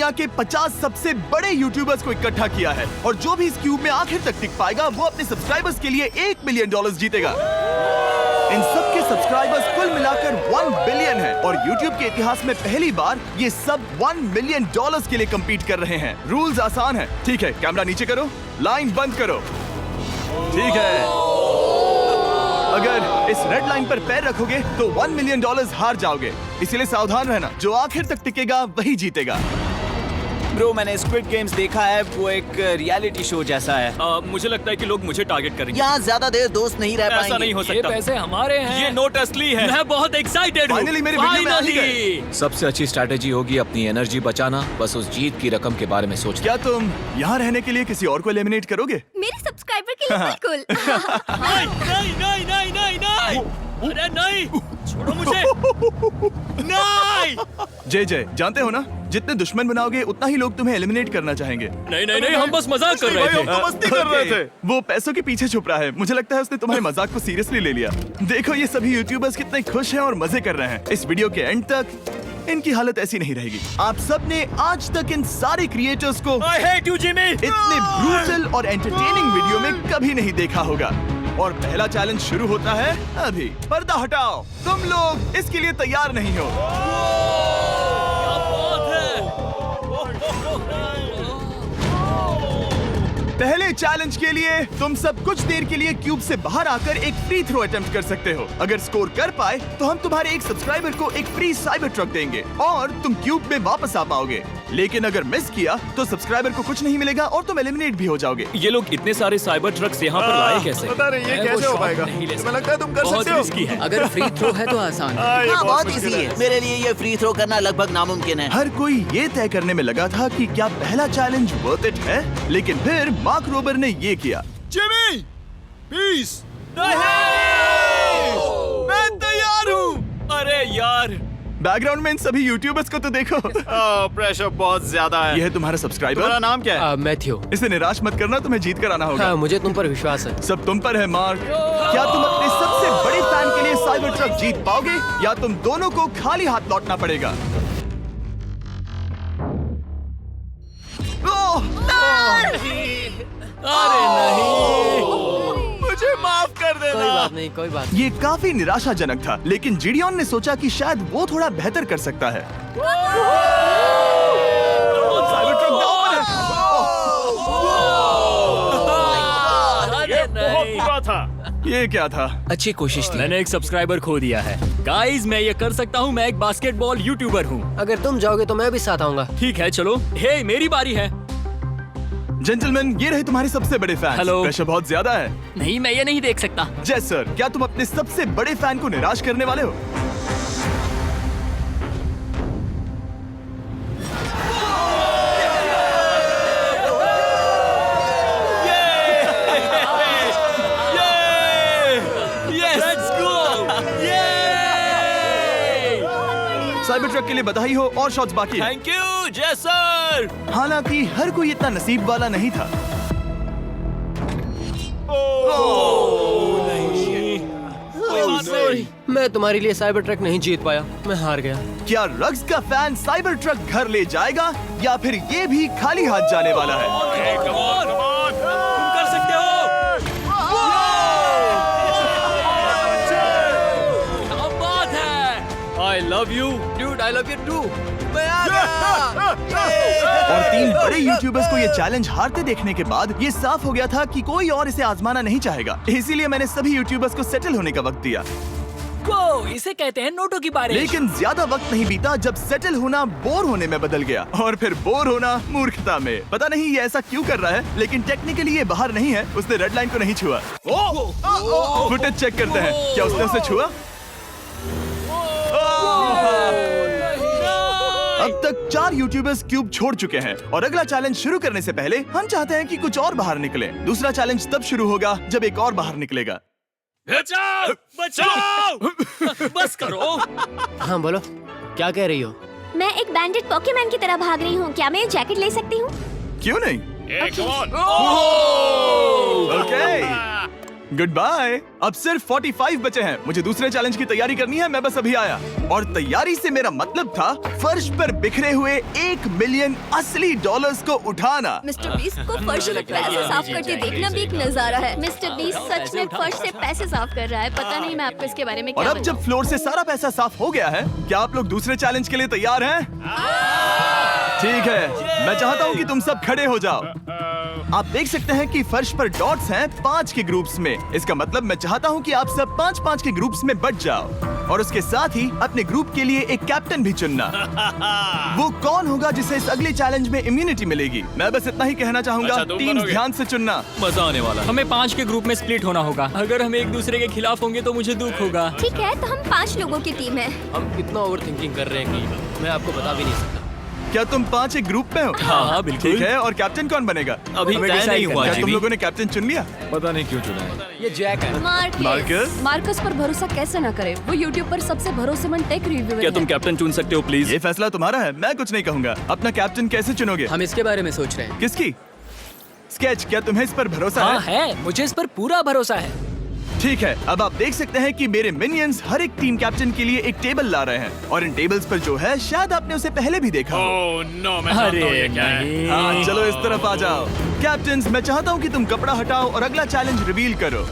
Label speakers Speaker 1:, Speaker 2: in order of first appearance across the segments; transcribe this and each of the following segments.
Speaker 1: दुनिया के 50 सबसे बड़े यूट्यूबर्स को इकट्ठा किया है और जो भी इस क्यूब में आखिर तक टिक पाएगा वो अपने सब्सक्राइबर्स के लिए $1 मिलियन जीतेगा। इन सब के सब्सक्राइबर्स कुल मिलाकर 1 बिलियन है और YouTube के इतिहास में पहली बार ये सब $1 मिलियन के लिए compete कर रहे हैं। रूल्स आसान है, ठीक है? कैमरा नीचे करो, लाइन बंद करो, ठीक है? अगर इस रेड लाइन पर पैर रखोगे तो $1 मिलियन हार जाओगे, इसीलिए सावधान रहना। जो आखिर तक टिकेगा वही जीतेगा।
Speaker 2: ब्रो, मैंने स्क्विड गेम्स देखा है, वो एक रियलिटी शो जैसा है।
Speaker 3: मुझे लगता है कि लोग मुझे टारगेट करेंगे।
Speaker 4: यहाँ ज्यादा देर दोस्त नहीं रह पाएंगे।
Speaker 3: ऐसा नहीं हो सकता।
Speaker 5: ये पैसे हमारे हैं।
Speaker 3: ये नोट असली है। मैं बहुत एक्साइटेड हूँ।
Speaker 1: फाइनली मेरे वीडियो में आ ही गए।
Speaker 6: सबसे अच्छी स्ट्रैटेजी होगी अपनी एनर्जी बचाना, बस उस जीत की रकम के बारे में सोचना।
Speaker 1: क्या तुम यहाँ रहने के लिए किसी और को एलिमिनेट करोगे?
Speaker 7: मेरे सब्सक्राइबर के लिए बिल्कुल।
Speaker 3: नहीं नहीं नहीं नहीं नहीं नहीं, अरे नहीं, छोड़ो मुझे। नहीं
Speaker 1: जय जानते हो ना, जितने दुश्मन बनाओगे उतना ही लोग तुम्हें एलिमिनेट करना चाहेंगे।
Speaker 3: नहीं नहीं नहीं, हम बस मजाक कर रहे थे।
Speaker 1: हम तो मस्ती कर रहे थे। वो पैसों के पीछे छुप रहा है। मुझे लगता है उसने तुम्हारे मजाक को सीरियसली ले लिया। देखो ये सभी यूट्यूबर्स कितने खुश हैं और मजे कर रहे हैं। इस वीडियो के एंड तक इनकी हालत ऐसी नहीं रहेगी। आप सब ने आज तक इन सारे क्रिएटर्स को
Speaker 3: I hate you, Jimmy!
Speaker 1: इतने ब्रूटल और एंटरटेनिंग वीडियो में कभी नहीं देखा होगा। और पहला चैलेंज शुरू होता है अभी। पर्दा हटाओ, तुम लोग इसके लिए तैयार नहीं हो।
Speaker 3: क्या बात है?
Speaker 1: पहले चैलेंज के लिए तुम सब कुछ देर के लिए क्यूब से बाहर आकर एक फ्री थ्रो अटेम्प्ट कर सकते हो। अगर स्कोर कर पाए तो हम तुम्हारे एक सब्सक्राइबर को एक फ्री साइबर ट्रक देंगे और तुम क्यूब में वापस आ पाओगे। लेकिन अगर मिस किया तो सब्सक्राइबर को कुछ नहीं मिलेगा और तुम एलिमिनेट भी हो जाओगे।
Speaker 3: ये लोग इतने सारे साइबर ट्रक्स यहाँ पर लाए कैसे?
Speaker 1: पता नहीं ये
Speaker 3: मैं
Speaker 1: कैसे
Speaker 3: वो
Speaker 1: हो पाएगा।
Speaker 3: शॉट नहीं ले
Speaker 1: तुम्हें लगता है तुम कर
Speaker 3: बहुत
Speaker 1: सकते हो?
Speaker 3: रिस्की है।
Speaker 5: अगर फ्री थ्रो है तो आसान है।
Speaker 4: हाँ, बहुत इजी है। मेरे लिए ये फ्री थ्रो करना लगभग नामुमकिन है।
Speaker 1: हर कोई ये तय करने में लगा था कि क्या पहला चैलेंज वर्थ इट है, लेकिन फिर मार्क रोबर ने ये किया।
Speaker 3: Jimmy, please. मैं तैयार हूँ। अरे यार,
Speaker 1: बैकग्राउंड में इन सभी यूट्यूबर्स को तो देखो।
Speaker 2: प्रेशर बहुत ज्यादा है।
Speaker 1: ये है तुम्हारा सब्सक्राइबर।
Speaker 2: तुम्हारा नाम क्या है?
Speaker 5: मैथ्यू।
Speaker 1: इसे निराश मत करना, तुम्हें जीत कर आना होगा।
Speaker 5: हाँ, मुझे तुम पर विश्वास है।
Speaker 1: सब तुम पर है मार्क। क्या तुम अपने सबसे बड़े फैन के लिए साइबर ट्रक जीत पाओगे या तुम दोनों को खाली हाथ लौटना पड़ेगा?
Speaker 3: अरे नहीं,
Speaker 2: मुझे माफ कर
Speaker 5: कोई
Speaker 2: देना।
Speaker 5: बात नहीं, कोई बात
Speaker 1: ये काफी निराशाजनक था, लेकिन जिडियन ने सोचा कि शायद वो थोड़ा बेहतर कर सकता है। साइबर ट्रक डाउन है।
Speaker 3: अरे नहीं।
Speaker 2: बुरा था।
Speaker 1: ये क्या था?
Speaker 6: अच्छी कोशिश थी।
Speaker 3: मैंने एक सब्सक्राइबर खो दिया है। गाइस, मैं ये कर सकता हूँ। मैं एक बास्केटबॉल यूट्यूबर हूँ।
Speaker 5: नहीं। अगर तुम जाओगे तो मैं भी साथ आऊंगा।
Speaker 3: ठीक है, चलो। हे, मेरी बारी है।
Speaker 1: जेंटलमैन, ये रहे तुम्हारे सबसे बड़े फैन।
Speaker 3: हेलो।
Speaker 1: प्रेशर बहुत ज्यादा है।
Speaker 3: नहीं, मैं ये नहीं देख सकता।
Speaker 1: जय सर, क्या तुम अपने सबसे बड़े फैन को निराश करने वाले हो? साइबर ट्रक के लिए बधाई हो और शॉट्स बाकी हैं।
Speaker 3: थैंक यू जय सर।
Speaker 1: हालांकि हर कोई इतना नसीब वाला नहीं था।
Speaker 5: मैं तुम्हारे लिए साइबर ट्रक नहीं जीत पाया, मैं हार गया।
Speaker 1: क्या रग्स का फैन साइबर ट्रक घर ले जाएगा या फिर ये भी खाली हाथ जाने वाला है?
Speaker 3: तुम कर सकते हो। क्या बात है। I love you
Speaker 5: Dude, I love you too.
Speaker 1: और 3 बड़े यूट्यूबर्स को ये चैलेंज हारते देखने के बाद ये साफ हो गया था कि कोई और इसे आजमाना नहीं चाहेगा। इसीलिए मैंने सभी यूट्यूबर्स को सेटल होने का वक्त दिया।
Speaker 3: इसे कहते हैं नोटों की बारिश।
Speaker 1: लेकिन ज्यादा वक्त नहीं बीता जब सेटल होना बोर होने में बदल गया और फिर बोर होना मूर्खता में। पता नहीं ये ऐसा क्यों कर रहा है, लेकिन टेक्निकली ये बाहर नहीं है। उसने रेड लाइन को नहीं छुआ। फुटेज चेक करते हैं, क्या उसने उसे छुआ? अब तक 4 यूट्यूबर्स क्यूब छोड़ चुके हैं और अगला चैलेंज शुरू करने से पहले हम चाहते हैं कि कुछ और बाहर निकले। दूसरा चैलेंज तब शुरू होगा जब एक और बाहर निकलेगा।
Speaker 3: बचाओ, बचाओ। बस करो।
Speaker 5: हाँ बोलो, क्या कह रही हो?
Speaker 7: मैं एक बैंडेड पॉकीमैन की तरह भाग रही हूँ। क्या मैं ये जैकेट ले सकती हूँ?
Speaker 1: क्यों नहीं? ओके। Goodbye. अब सिर्फ 45 बचे हैं। मुझे दूसरे चैलेंज की तैयारी करनी है। मैं बस अभी आया। और तैयारी से मेरा मतलब था फर्श पर बिखरे हुए 1 मिलियन असली डॉलर्स को उठाना।
Speaker 7: मिस्टर बीस्ट को फर्श से पैसे साफ करते देखना भी एक नजारा है। मिस्टर बीस्ट सच में फर्श से पैसे साफ कर रहा है। पता नहीं मैं आपको इसके बारे में
Speaker 1: और
Speaker 7: क्या
Speaker 1: अब जब फ्लोर से सारा पैसा साफ हो गया है, क्या आप लोग दूसरे चैलेंज के लिए तैयार हैं? ठीक है, मैं चाहता हूँ कि तुम सब खड़े हो जाओ। आप देख सकते हैं कि फर्श पर डॉट्स हैं 5 के ग्रुप्स में। इसका मतलब मैं चाहता हूँ कि आप सब 5-5 के ग्रुप्स में बट जाओ और उसके साथ ही अपने ग्रुप के लिए एक कैप्टन भी चुनना। वो कौन होगा जिसे इस अगले चैलेंज में इम्यूनिटी मिलेगी? मैं बस इतना ही कहना चाहूंगा,
Speaker 3: अच्छा, तुम
Speaker 1: टीम्स
Speaker 3: बनोगे।
Speaker 1: ध्यान से चुनना।
Speaker 3: मजा आने वाला है।
Speaker 8: हमें 5 के ग्रुप में स्प्लिट होना होगा। अगर हम एक दूसरे के खिलाफ होंगे तो मुझे दुख होगा।
Speaker 7: ठीक है, तो हम 5 लोगों की टीम है।
Speaker 5: हम इतना ओवर थिंकिंग कर रहे हैं कि मैं आपको बता भी नहीं सकता।
Speaker 1: क्या तुम 5 एक ग्रुप में हो?
Speaker 3: हाँ, बिल्कुल।
Speaker 1: ठीक है, और कैप्टन कौन बनेगा?
Speaker 2: अभी
Speaker 8: हमें
Speaker 2: तय
Speaker 8: decide
Speaker 2: नहीं हुआ
Speaker 1: क्या तुम
Speaker 2: जीवी।
Speaker 1: लोगों ने कैप्टन चुन लिया?
Speaker 6: पता नहीं क्यों चुना है।
Speaker 5: ये जैक है।
Speaker 1: मार्कस?
Speaker 9: मार्कस पर भरोसा कैसे न करें? वो यूट्यूब पर सबसे भरोसेमंद टेक रिव्यूअर
Speaker 3: क्या
Speaker 9: है।
Speaker 3: तुम कैप्टन चुन सकते हो प्लीज?
Speaker 1: ये फैसला तुम्हारा है, मैं कुछ नहीं कहूंगा। अपना कैप्टन कैसे चुनोगे?
Speaker 5: हम इसके बारे में सोच रहे हैं।
Speaker 1: किसकी? स्केच, क्या तुम्हें इस पर भरोसा
Speaker 8: हाँ
Speaker 1: है?
Speaker 8: है, मुझे इस पर पूरा भरोसा है।
Speaker 1: ठीक है, अब आप देख सकते हैं कि मेरे मिनियंस हर एक टीम कैप्टन के लिए एक टेबल ला रहे हैं और इन टेबल्स पर जो है शायद आपने उसे पहले भी देखा हो।
Speaker 3: ओह नो, मैं जानता हूँ ये क्या है।
Speaker 1: हाँ, चलो इस तरफ आ जाओ। कैप्टन्स, मैं चाहता हूँ कि तुम कपड़ा हटाओ और अगला चैलेंज रिवील करो।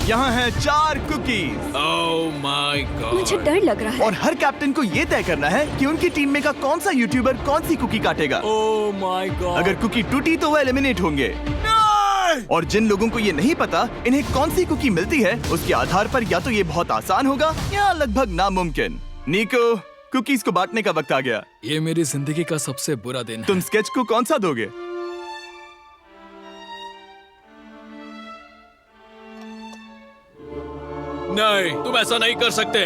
Speaker 1: यहाँ हैं 4 कुकीज
Speaker 3: ओह माय गॉड।
Speaker 9: मुझे डर लग रहा है।
Speaker 1: और हर कैप्टन को ये तय करना है कि उनकी टीम में का कौन सा यूट्यूबर कौन सी कुकी काटेगा।
Speaker 8: Oh my God.
Speaker 1: अगर कुकी टूटी तो वो एलिमिनेट होंगे और जिन लोगों को ये नहीं पता इन्हें कौन सी कुकी मिलती है, उसके आधार पर या तो ये बहुत आसान होगा या लगभग नामुमकिन। निको, कुकीज को बांटने का वक्त आ गया।
Speaker 8: ये मेरी जिंदगी का सबसे बुरा दिन है।
Speaker 1: तुम स्केच को कौन सा दोगे?
Speaker 3: नहीं, तुम ऐसा नहीं कर सकते।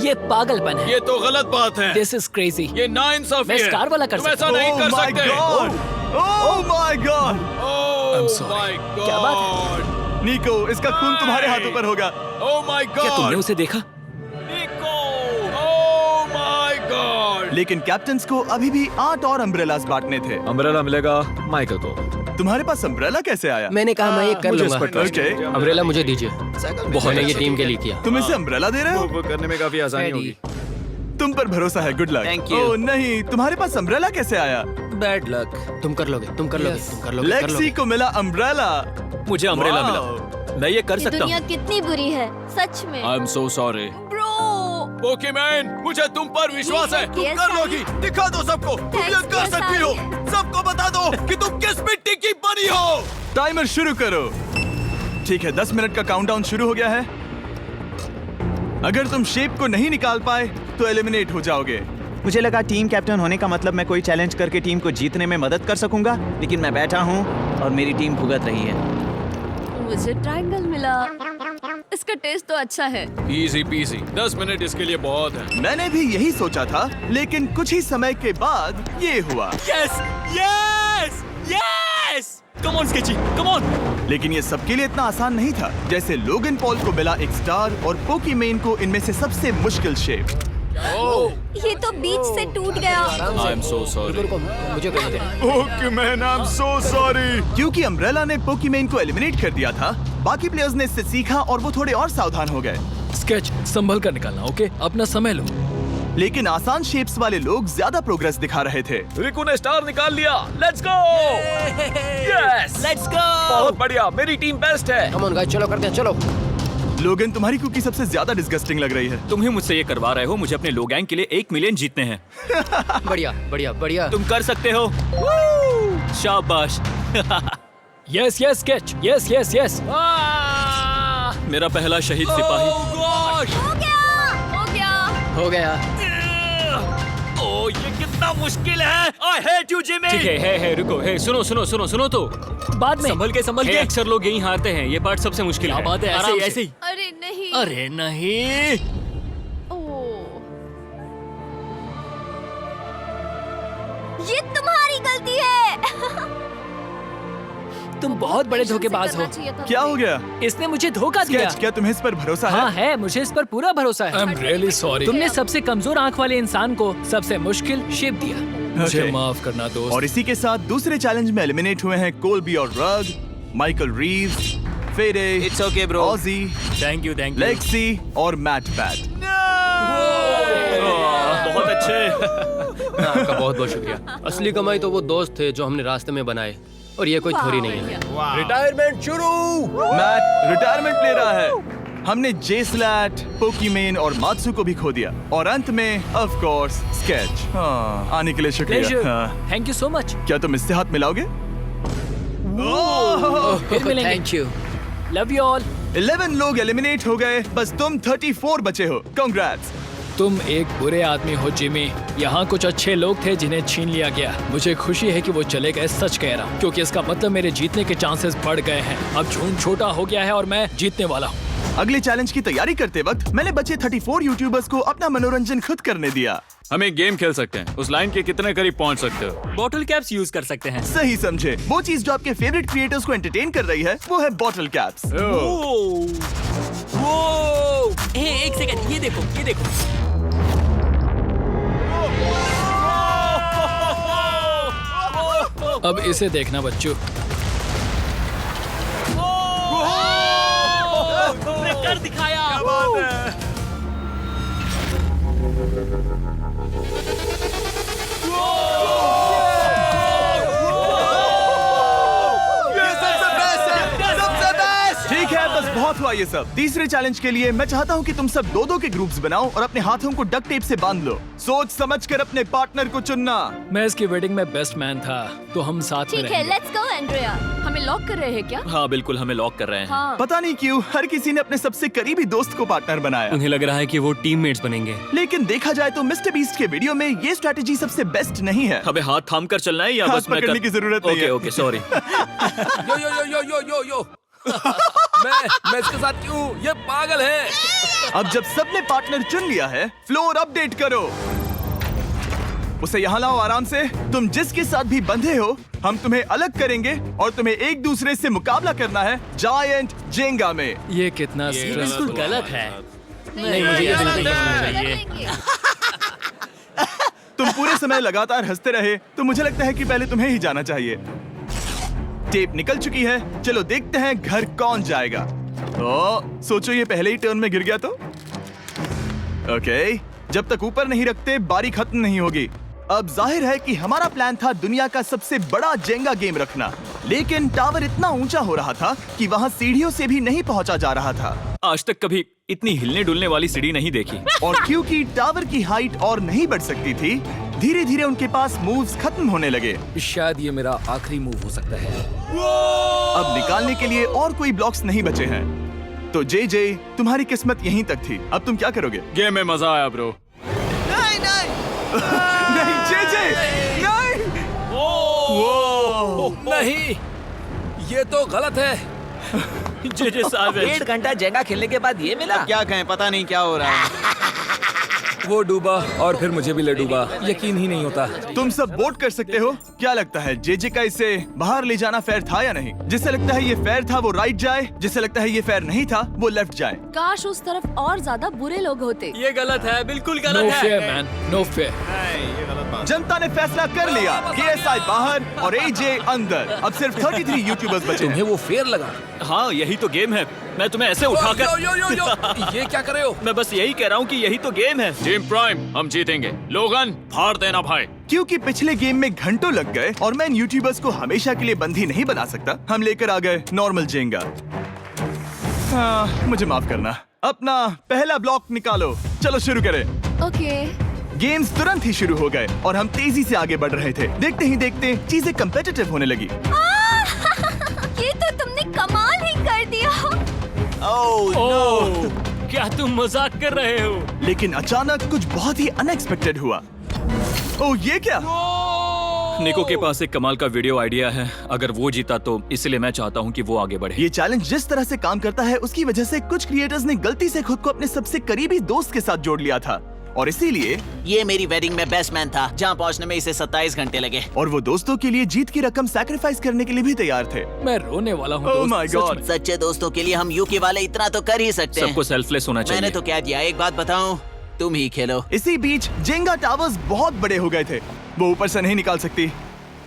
Speaker 8: ये पागलपन है।
Speaker 3: ये तो गलत बात है।
Speaker 8: This is crazy.
Speaker 3: ये नाइंसाफी
Speaker 8: मैं
Speaker 3: है।
Speaker 8: स्टार वाला कर
Speaker 3: तुम ऐसा
Speaker 8: सकता
Speaker 3: नहीं
Speaker 1: Oh
Speaker 3: कर
Speaker 1: my
Speaker 3: सकते।
Speaker 1: God! Oh my God!
Speaker 3: Oh my God.
Speaker 8: क्या बात
Speaker 1: निको, इसका खून तुम्हारे हाथों पर होगा।
Speaker 3: Oh my God.
Speaker 8: क्या तुमने उसे देखा?
Speaker 3: निको। Oh my God.
Speaker 1: लेकिन कैप्टन्स को अभी भी 8 और अम्ब्रेलास बांटने थे।
Speaker 6: अम्ब्रेला मिलेगा माइकल को।
Speaker 1: तुम्हारे पास अम्ब्रेला कैसे आया?
Speaker 5: मैंने कहा मैं ये कर
Speaker 6: मुझे इस
Speaker 5: लूंगा।
Speaker 6: पर trust है।
Speaker 1: ओके,
Speaker 5: अम्ब्रेला मुझे दीजिए। मैंने ये टीम के लिए किया।
Speaker 1: तुम इसे अम्ब्रेला दे रहे हो?
Speaker 6: वो करने में काफी आसानी होगी।
Speaker 1: तुम पर भरोसा है, गुड लक।
Speaker 2: Thank you.
Speaker 1: ओह नहीं, तुम्हारे पास अम्ब्रेला कैसे आया?
Speaker 2: Bad luck.
Speaker 5: तुम कर लोगे, तुम कर लोगे, तुम कर लोगे, कर
Speaker 1: लेक्सी
Speaker 5: लोगे।
Speaker 1: को मिला अम्ब्रेला।
Speaker 3: मुझे अम्ब्रेला
Speaker 1: Wow.
Speaker 3: मिला। मैं ये कर
Speaker 7: ये
Speaker 3: सकता
Speaker 7: दुनिया
Speaker 3: हूँ।
Speaker 7: कितनी बुरी है, सच में।
Speaker 3: I am so sorry.
Speaker 7: Bro,
Speaker 3: Pokemon, मुझे तुम पर विश्वास है। तुम
Speaker 7: Yes,
Speaker 3: कर
Speaker 7: I-
Speaker 3: लोगी। दिखा दो सबको। तुम ये
Speaker 7: Thanks,
Speaker 3: कर
Speaker 7: yes,
Speaker 3: सकती हो।
Speaker 7: I-
Speaker 3: सबको बता दो कि तुम किस मिट्टी की बनी हो।
Speaker 1: टाइमर शुरू करो। ठीक है, 10 मिनट का काउंटडाउन शुरू हो गया है। अगर तुम शेप को नहीं निकाल पाए तो एलिमिनेट हो जाओगे।
Speaker 2: मुझे लगा टीम कैप्टन होने का मतलब मैं कोई चैलेंज करके टीम को जीतने में मदद कर सकूंगा, लेकिन मैं बैठा हूँ और मेरी टीम भुगत रही है।
Speaker 9: मुझे ट्रायंगल मिला। इसका टेस्ट तो अच्छा है।
Speaker 3: Easy PC. 10 मिनट इसके लिए बहुत है।
Speaker 1: मैंने भी यही सोचा था, लेकिन कुछ ही समय के बाद ये हुआ।
Speaker 3: Yes yes yes. Come on sketchy, come on.
Speaker 1: लेकिन ये सबके लिए इतना आसान नहीं था। जैसे लोगन पॉल को मिला एक स्टार और पोकीमेन को इनमें से सबसे मुश्किल शेप।
Speaker 7: ये तो बीच से टूट गया।
Speaker 3: आई एम सो सॉरी।
Speaker 5: रुको, मुझे करने दे।
Speaker 1: पोकीमेन, आई एम सो सॉरी। क्योंकि अम्ब्रेला ने पोकीमेन को एलिमिनेट कर दिया था, बाकी प्लेयर्स ने इससे सीखा और वो थोड़े और सावधान हो गए।
Speaker 8: स्केच संभल कर निकालना, ओके? अपना समय लो।
Speaker 1: लेकिन आसान शेप्स वाले लोग ज्यादा प्रोग्रेस दिखा रहे थे।
Speaker 6: रिकू ने स्टार निकाल लिया। Let's go. Yes,
Speaker 2: let's go.
Speaker 6: बहुत बढ़िया। मेरी टीम बेस्ट है।
Speaker 5: कम ऑन गाइस, चलो करते हैं, चलो।
Speaker 1: लोगन, तुम्हारी कुकी सबसे ज्यादा डिस्गस्टिंग लग रही है।
Speaker 3: तुम ही मुझसे ये करवा रहे हो। मुझे अपने लो गैंग के लिए 1 मिलियन जीतने हैं।
Speaker 5: बढ़िया, बढ़िया, बढ़िया।
Speaker 3: तुम कर सकते हो। शाबाश।
Speaker 8: Yes yes sketch, yes yes yes.
Speaker 3: मेरा पहला शहीद सिपाही।
Speaker 7: हो गया।
Speaker 5: हो गया।
Speaker 3: ओह, ये कितना मुश्किल है। I hate you Jimmy.
Speaker 8: ठीक है, रुको, सुनो सुनो सुनो सुनो तो बाद में
Speaker 3: संभल के।
Speaker 8: अक्सर लोग यही हारते हैं। ये पार्ट सबसे मुश्किल है।
Speaker 3: क्या बात है, ऐसे
Speaker 8: आराम
Speaker 3: ही,
Speaker 8: से।
Speaker 3: ऐसे ही।
Speaker 9: अरे नहीं।
Speaker 3: अरे नहीं।
Speaker 9: ओह,
Speaker 7: ये तुम्हारी गलती है।
Speaker 8: तुम बहुत बड़े धोखेबाज हो।
Speaker 1: क्या हो गया?
Speaker 8: इसने मुझे धोखा दिया।
Speaker 1: स्केच, क्या तुम्हें इस पर भरोसा
Speaker 8: हाँ
Speaker 1: है?
Speaker 8: है, मुझे इस पर पूरा भरोसा है।
Speaker 3: I am really sorry.
Speaker 8: तुमने सबसे कमजोर आंख वाले इंसान को सबसे मुश्किल शेप दिया।
Speaker 1: मुझे
Speaker 3: माफ करना दोस्त।
Speaker 1: और इसी के साथ दूसरे चैलेंज में एलिमिनेट हुए हैं कोल्बी और रग, माइकल रीव्स, फेरे,
Speaker 2: It's okay, bro.
Speaker 1: ऑजी,
Speaker 8: थैंक यू
Speaker 1: लेक्सी और मैट पैट।
Speaker 3: बहुत अच्छे।
Speaker 5: आपका बहुत बहुत शुक्रिया। असली कमाई तो वो दोस्त थे जो हमने रास्ते में बनाए, और ये कोई थोड़ी नहीं है।
Speaker 3: रिटायरमेंट शुरू।
Speaker 1: मैट रिटायरमेंट ले रहा है। हमने जेस्लैट, पोकीमेन और मात्सु को भी खो दिया, और अंत में ऑफ कोर्स स्केच। हाँ, आने के लिए शुक्रिया। हाँ।
Speaker 8: Thank you so much.
Speaker 1: क्या तुम इससे हाथ मिलाओगे?
Speaker 8: फिर मिलेंगे।
Speaker 5: Thank you.
Speaker 8: Love you all.
Speaker 1: 11 लोग एलिमिनेट हो गए, बस तुम 34 बचे हो। कांग्रेट्स।
Speaker 8: तुम एक बुरे आदमी हो जिमी। यहाँ कुछ अच्छे लोग थे जिन्हें छीन लिया गया। मुझे खुशी है कि वो चले गए, सच कह रहा हूँ, क्योंकि इसका मतलब मेरे जीतने के चांसेस बढ़ गए हैं। अब झुंड छोटा हो गया है और मैं जीतने वाला हूँ।
Speaker 1: अगले चैलेंज की तैयारी करते वक्त मैंने बचे 34 यूट्यूबर्स को अपना मनोरंजन खुद करने दिया।
Speaker 10: हम एक गेम खेल सकते हैं। उस लाइन के कितने करीब पहुंच सकते हो?
Speaker 8: बॉटल कैप्स यूज कर सकते हैं।
Speaker 1: सही समझे। वो चीज जो आपके फेवरेट क्रिएटर्स को एंटरटेन कर रही है वो है बॉटल कैप्स।
Speaker 8: एक सेकंड, ये देखो, ये देखो। अब इसे देखना बच्चों।
Speaker 3: कर दिखाया।
Speaker 1: ठीक है, बस बहुत हुआ ये सब। तीसरे चैलेंज के लिए मैं चाहता हूँ कि तुम सब दो के ग्रुप्स बनाओ और अपने हाथों को डक्ट टेप से बांध लो। सोच समझकर अपने पार्टनर को चुनना।
Speaker 8: मैं इसकी वेडिंग में बेस्ट मैन था, तो हम साथ में
Speaker 7: ठीक है,
Speaker 8: रहेंगे।
Speaker 7: Let's go Andrea.
Speaker 9: हमें लॉक कर रहे हैं क्या?
Speaker 3: हाँ बिल्कुल, हमें लॉक कर रहे हैं।
Speaker 9: हाँ।
Speaker 1: पता नहीं क्यों हर किसी ने अपने सबसे करीबी दोस्त को पार्टनर बनाया।
Speaker 5: उन्हें लग रहा है कि वो टीममेट्स बनेंगे।
Speaker 1: लेकिन देखा जाए तो मिस्टर बीस्ट के वीडियो में ये स्ट्रैटेजी सबसे बेस्ट नहीं है।
Speaker 3: हमें हाथ थाम कर चलना है या
Speaker 1: हाथ
Speaker 3: बस मैं
Speaker 1: पकड़ने की जरूरत नहीं है।
Speaker 3: Okay sorry.
Speaker 5: Yo yo yo yo yo yo yo. मैं इसके साथ क्यों? ये पागल है।
Speaker 1: अब जब सबने पार्टनर चुन लिया है, फ्लोर अपडेट करो। उसे यहाँ लाओ आराम से। तुम जिसके साथ भी बंधे हो, हम तुम्हें अलग करेंगे और तुम्हें एक दूसरे से मुकाबला करना है जायंट जेंगा में।
Speaker 8: ये कितना
Speaker 3: बिल्कुल गलत है।
Speaker 8: नहीं, मुझे ये बिल्कुल नहीं करना चाहिए।
Speaker 1: तुम पूरे समय लगातार हंसते रहे, तो मुझे लगता है कि पहले तुम्हें ही जाना चाहिए। टेप निकल चुकी है, चलो देखते हैं घर कौन जाएगा। सोचो ये पहले ही टर्न में गिर गया तो। ओके, जब तक ऊपर नहीं रखते बारी खत्म नहीं होगी। अब जाहिर है कि हमारा प्लान था दुनिया का सबसे बड़ा जेंगा गेम रखना, लेकिन टावर इतना ऊंचा हो रहा था कि वहाँ सीढ़ियों से भी नहीं पहुँचा जा रहा था।
Speaker 3: आज तक कभी इतनी हिलने डुलने वाली सीढ़ी नहीं देखी।
Speaker 1: और क्योंकि टावर की हाइट और नहीं बढ़ सकती थी, धीरे धीरे उनके पास मूव्स खत्म होने लगे।
Speaker 5: शायद ये मेरा आखिरी मूव हो सकता है।
Speaker 1: अब निकालने के लिए और कोई ब्लॉक्स नहीं बचे हैं। तो जे तुम्हारी किस्मत यहीं तक थी। अब तुम क्या करोगे?
Speaker 10: गेम में मजा आया ब्रो।
Speaker 1: नहीं जे नहीं।
Speaker 5: नहीं, ये तो गलत है।
Speaker 3: जे साहब
Speaker 4: 1.5 घंटा जेंगा खेलने के बाद ये मिला।
Speaker 2: क्या कहें, पता नहीं क्या हो रहा है।
Speaker 5: वो डूबा और फिर मुझे भी ले डूबा। यकीन ही नहीं होता।
Speaker 1: तुम सब वोट कर सकते हो। क्या लगता है जे का इसे बाहर ले जाना फेयर था या नहीं? जिसे लगता है ये फेयर था वो राइट जाए, जिसे लगता है ये फेयर नहीं था वो लेफ्ट जाए।
Speaker 9: काश उस तरफ और ज्यादा बुरे लोग होते।
Speaker 3: ये गलत है, बिल्कुल
Speaker 8: नो
Speaker 3: गलत
Speaker 8: फेयर
Speaker 3: है।
Speaker 8: Man, no fair.
Speaker 1: जनता ने फैसला कर लिया। KSI बाहर और AJ अंदर। अब सिर्फ 33 यूट्यूबर्स बचे
Speaker 5: तुम्हें
Speaker 1: हैं।
Speaker 5: वो फेयर लगा?
Speaker 3: हाँ यही तो गेम है। मैं तुम्हें ऐसे उठाकर
Speaker 5: यो यो यो यो। ये क्या कर रहे हो?
Speaker 3: मैं बस यही कह रहा हूँ कि यही तो गेम है।
Speaker 10: टीम प्राइम, हम जीतेंगे। लोगन, फाड़ देना भाई।
Speaker 1: क्योंकि पिछले गेम में घंटों लग गए और मैं इन यूट्यूबर्स को हमेशा के लिए बंदी नहीं बना सकता, हम लेकर आ गए नॉर्मल जेंगा। मुझे माफ करना। अपना पहला ब्लॉक निकालो। चलो शुरू करें।
Speaker 7: ओके।
Speaker 1: गेम्स तुरंत ही शुरू हो गए और हम तेजी से आगे बढ़ रहे थे। देखते ही देखते चीजें कम्पिटिटिव होने लगी।
Speaker 7: ये तो तुमने कमाल ही कर दिया।
Speaker 3: ओह, क्या तुम मजाक कर रहे हो?
Speaker 1: लेकिन अचानक कुछ बहुत ही अनएक्सपेक्टेड हुआ। ओह, ये क्या?
Speaker 3: निको के पास एक कमाल का वीडियो आइडिया है। अगर वो जीता तो इसलिए मैं चाहता हूँ कि वो आगे बढ़े।
Speaker 1: ये चैलेंज जिस तरह से काम करता है उसकी वजह से कुछ क्रिएटर्स ने गलती से खुद को अपने सबसे करीबी दोस्त के साथ जोड़ लिया था, और इसीलिए
Speaker 4: ये मेरी वेडिंग में बेस्ट मैन था, जहाँ पहुँचने में इसे 27 घंटे लगे।
Speaker 1: और वो दोस्तों के लिए जीत की रकम सैक्रिफाइस करने के लिए भी तैयार थे।
Speaker 8: मैं रोने वाला हूँ।
Speaker 1: Oh
Speaker 8: दोस्त,
Speaker 1: my
Speaker 8: सच
Speaker 1: God!
Speaker 8: में।
Speaker 4: सच्चे दोस्तों के लिए हम यूके वाले इतना तो कर ही सकते हैं।
Speaker 3: सबको सेल्फलेस होना चाहिए।
Speaker 4: मैंने तो क्या दिया, एक बात बताऊं, तुम ही खेलो।
Speaker 1: इसी बीच जेंगा टावर्स बहुत बड़े हो गए थे। वो ऊपर से नहीं निकाल सकती।